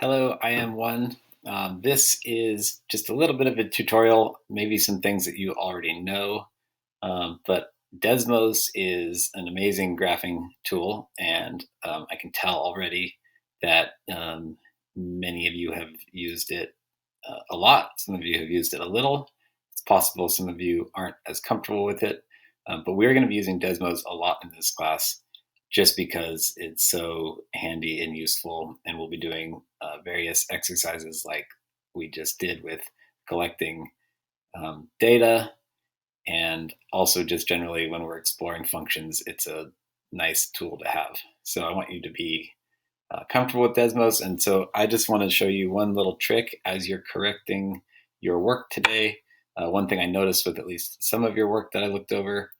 Hello, I am one. This is just a little bit of a tutorial, maybe some things that you already know, but Desmos is an amazing graphing tool, and I can tell already that many of you have used it a lot. Some of you have used it a little. It's possible some of you aren't as comfortable with it, but we're going to be using Desmos a lot in this class just because it's so handy and useful. And we'll be doing various exercises like we just did with collecting data, and also just generally when we're exploring functions, it's a nice tool to have. So I want you to be comfortable with Desmos. And so I just want to show you one little trick as you're correcting your work today. One thing I noticed with at least some of your work that I looked over,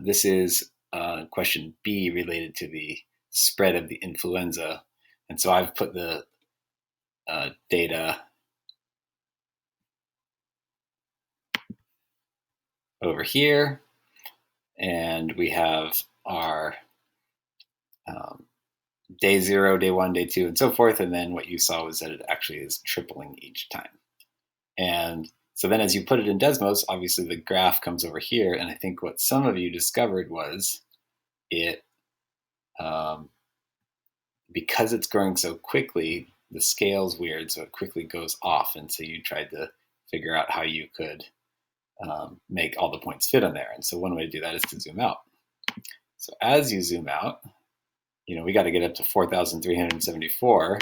this is question B related to the spread of the influenza. And so I've put the data over here, and we have our day 0, day 1, day 2, and so forth. And then what you saw was that it actually is tripling each time. And so then as you put it in Desmos, obviously the graph comes over here. And I think what some of you discovered was it, because it's growing so quickly, the scale's weird, so it quickly goes off. And so you tried to figure out how you could make all the points fit on there. And so one way to do that is to zoom out. So as you zoom out, we got to get up to 4,374.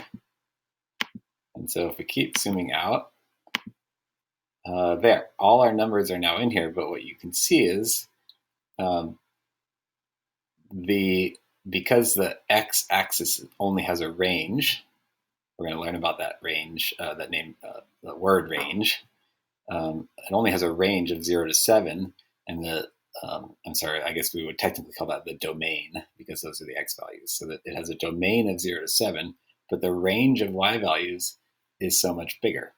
And so if we keep zooming out, there, all our numbers are now in here. But what you can see is because the x-axis only has a range, we're going to learn about that range, the word range. It only has a range of 0 to 7, and I'm sorry, I guess we would technically call that the domain because those are the x values. So that it has a domain of 0 to 7, but the range of y values is so much bigger.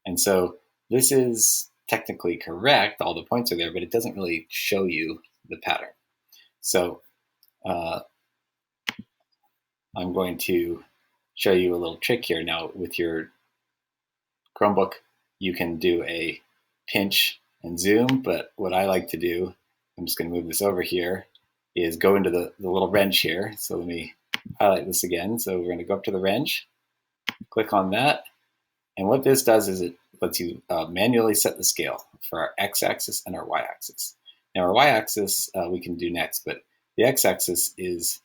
And so this is technically correct, all the points are there, but it doesn't really show you the pattern. So I'm going to show you a little trick here. Now with your Chromebook, you can do a pinch and zoom, but what I like to do, I'm just going to move this over here, is go into the little wrench here. So let me highlight this again. So we're going to go up to the wrench, click on that, and what this does is it lets you manually set the scale for our x-axis and our y-axis. Now our y-axis we can do next, but the x-axis is,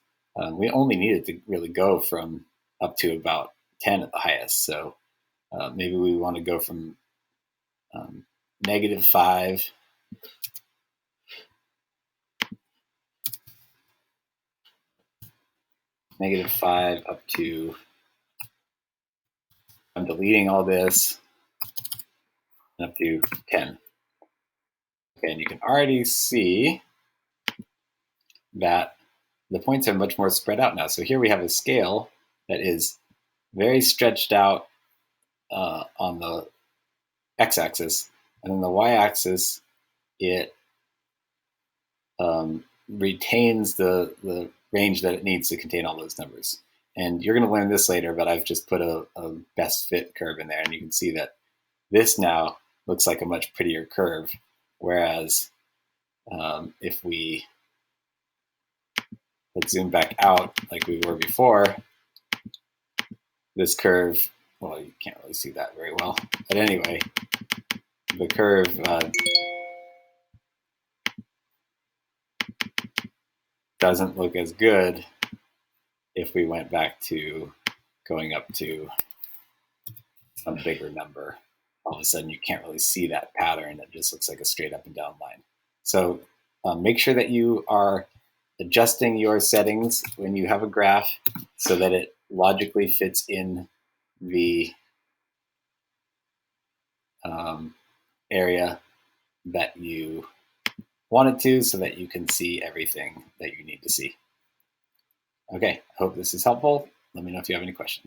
we only need it to really go from up to about 10 at the highest. So maybe we want to go from -5 up to, I'm deleting all this, up to 10. Okay, and you can already see that the points are much more spread out now. So here we have a scale that is very stretched out on the x-axis, and then the y-axis, it retains the range that it needs to contain all those numbers. And you're going to learn this later, but I've just put a best fit curve in there, and you can see that this now looks like a much prettier curve, whereas if we let's zoom back out like we were before, this curve, well, you can't really see that very well, but anyway, the curve doesn't look as good if we went back to going up to some bigger number. All of a sudden you can't really see that pattern. It just looks like a straight up and down line. So make sure that you are adjusting your settings when you have a graph so that it logically fits in the area that you want it to, so that you can see everything that you need to see. Okay, I hope this is helpful. Let me know if you have any questions.